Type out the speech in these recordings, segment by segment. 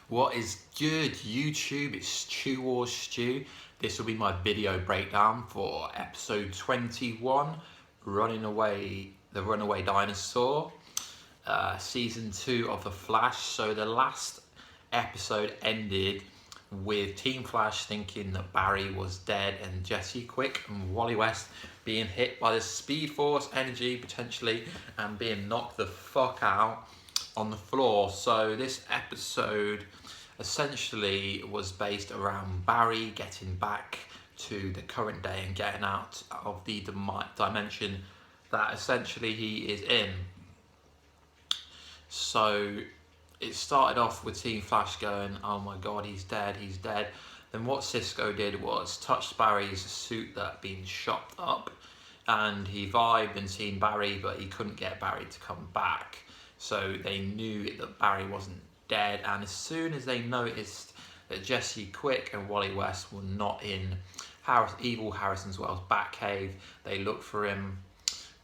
What is good, YouTube? It's Stew Wars Stew. This will be my video breakdown for episode 21, the Runaway Dinosaur, season 2 of The Flash. So the last episode ended with Team Flash thinking that Barry was dead and Jesse Quick and Wally West being hit by the Speed Force energy potentially and being knocked the fuck out on the floor. So this episode essentially was based around Barry getting back to the current day and getting out of the dimension that essentially he is in. So it started off with Team Flash going, oh my god, he's dead, he's dead. Then what Cisco did was touched Barry's suit that had been shot up, and he vibed and seen Barry, but he couldn't get Barry to come back. So they knew that Barry wasn't dead, and as soon as they noticed that Jesse Quick and Wally West were not in evil Harrison Wells' Batcave, they looked for him.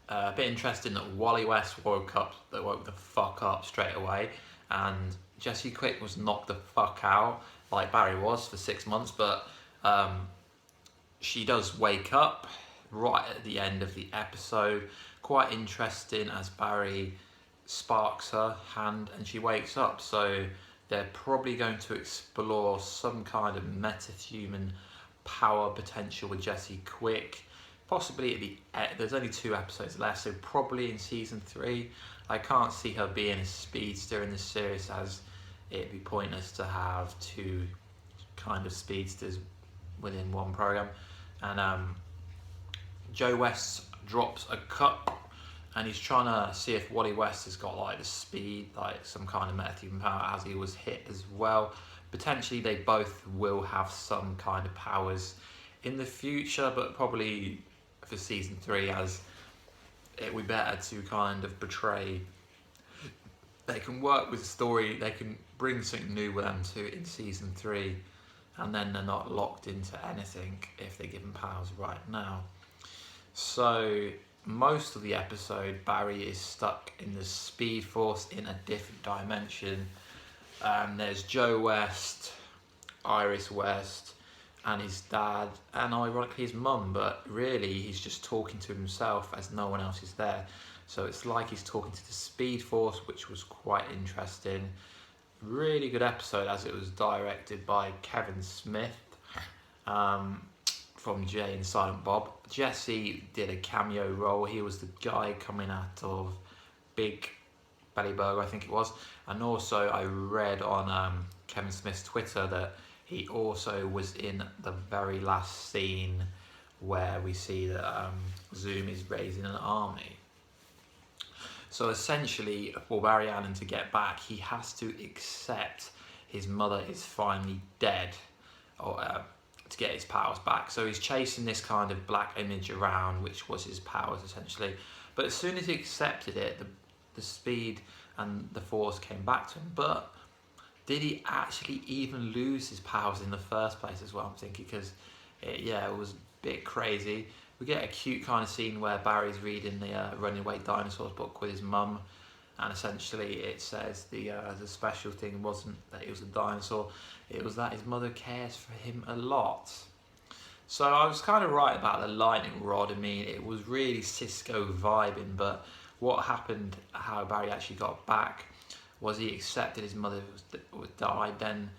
A bit interesting that Wally West woke the fuck up straight away, and Jesse Quick was knocked the fuck out like Barry was for 6 months, but she does wake up right at the end of the episode. Quite interesting as Barry sparks her hand and she wakes up. So they're probably going to explore some kind of metahuman power potential with Jesse Quick. Possibly there's only 2 episodes left, so probably in season 3. I can't see her being a speedster in this series, as it'd be pointless to have 2 kind of speedsters within one program. And Joe West drops a cup, and he's trying to see if Wally West has got like the speed, like some kind of metahuman power, as he was hit as well. Potentially they both will have some kind of powers in the future, but probably for season 3, as it would be better to kind of portray, they can work with the story, they can bring something new with them to in season 3, and then they're not locked into anything if they're given powers right now. So most of the episode, Barry is stuck in the Speed Force in a different dimension. There's Joe West, Iris West, and his dad, and ironically his mum, but really he's just talking to himself as no one else is there. So it's like he's talking to the Speed Force, which was quite interesting. Really good episode, as it was directed by Kevin Smith from Jay and Silent Bob. Jesse did a cameo role. He was the guy coming out of Big Belly Burger, I think it was. And also I read on Kevin Smith's Twitter that he also was in the very last scene where we see that Zoom is raising an army. So essentially, for Barry Allen to get back, he has to accept his mother is finally dead, or to get his powers back. So he's chasing this kind of black image around, which was his powers essentially. But as soon as he accepted it, the speed and the force came back to him. But did he actually even lose his powers in the first place as well? I'm thinking, because it was a bit crazy. We get a cute kind of scene where Barry's reading the Runaway Dinosaur's book with his mum, and essentially it says the special thing wasn't that he was a dinosaur, it was that his mother cares for him a lot. So I was kind of right about the lightning rod. I mean, it was really Cisco vibing, but what happened, how Barry actually got back, was he accepted his mother died, then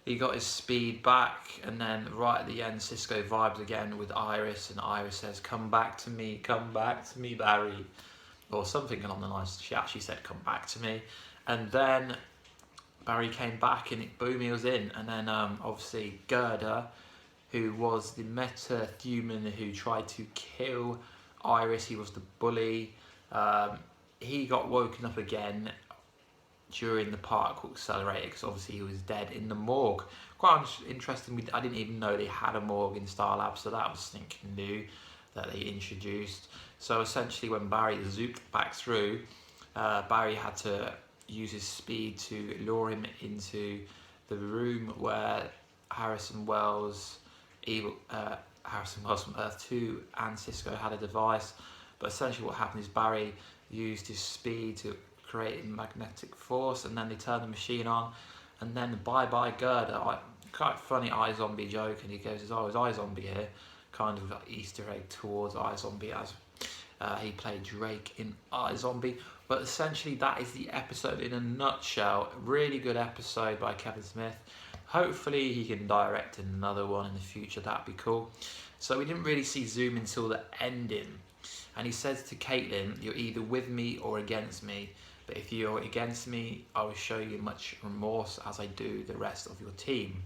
he got his speed back, and then right at the end Cisco vibes again with Iris, and Iris says, come back to me, Barry, or something along the lines. She actually said, come back to me. And then Barry came back, and boom, he was in. And then obviously Gerda, who was the metahuman who tried to kill Iris, he was the bully, he got woken up again during the particle accelerator, because obviously he was dead in the morgue. Quite interesting. I didn't even know they had a morgue in Star Lab, so that was something new that they introduced. So essentially when Barry zooped back through, Barry had to use his speed to lure him into the room where Harrison Wells from Earth 2 and Cisco had a device. But essentially what happened is Barry used his speed to create a magnetic force, and then they turned the machine on, and then bye bye Gerda. Quite funny iZombie joke, and he goes, "Oh, is iZombie here?" Kind of Easter egg towards iZombie, as he played Drake in iZombie. But essentially, that is the episode in a nutshell. Really good episode by Kevin Smith. Hopefully, he can direct another one in the future. That'd be cool. So we didn't really see Zoom until the ending, and he says to Caitlin, "You're either with me or against me. But if you're against me, I will show you much remorse as I do the rest of your team."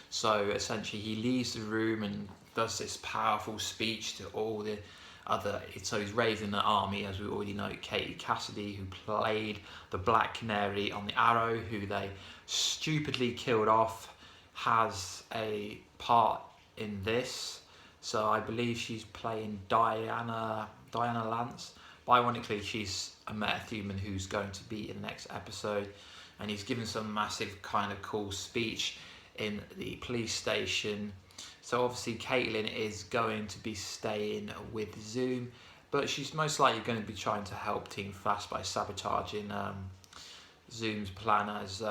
So essentially, he leaves the room and does this powerful speech to all the other. So he's raising the army, as we already know. Katie Cassidy, who played the Black Canary on the Arrow, who they stupidly killed off, has a part in this. So I believe she's playing Diana Lance. But ironically, she's a metahuman who's going to be in the next episode, and he's given some massive kind of cool speech in the police station. So obviously Caitlin is going to be staying with Zoom, but she's most likely going to be trying to help Team Flash by sabotaging Zoom's plan, as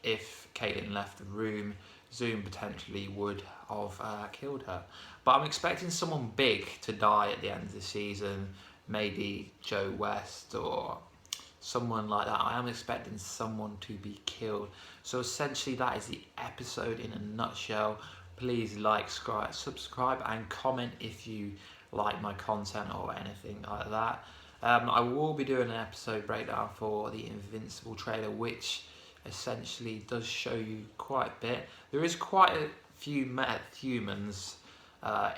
if Caitlin left the room, Zoom potentially would have killed her. But I'm expecting someone big to die at the end of the season, maybe Joe West or someone like that. I am expecting someone to be killed. So essentially that is the episode in a nutshell. Please like, subscribe and comment if you like my content or anything like that. I will be doing an episode breakdown for the Invincible trailer, which essentially does show you quite a bit. There is quite a few meta-humans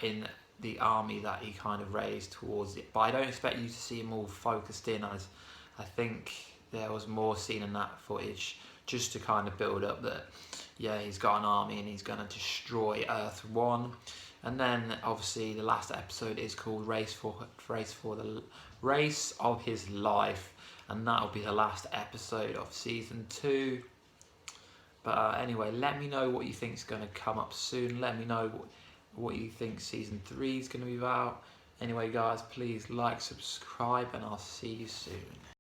in the army that he kind of raised towards it, but I don't expect you to see them all focused in, as I think there was more seen in that footage, just to kind of build up that, yeah, he's got an army and he's going to destroy Earth 1. And then obviously the last episode is called Race for the Race of His Life, and that will be the last episode of season 2. But anyway, let me know what you think is going to come up soon. Let me know what you think season 3 is going to be about. Anyway guys, please like, subscribe, and I'll see you soon.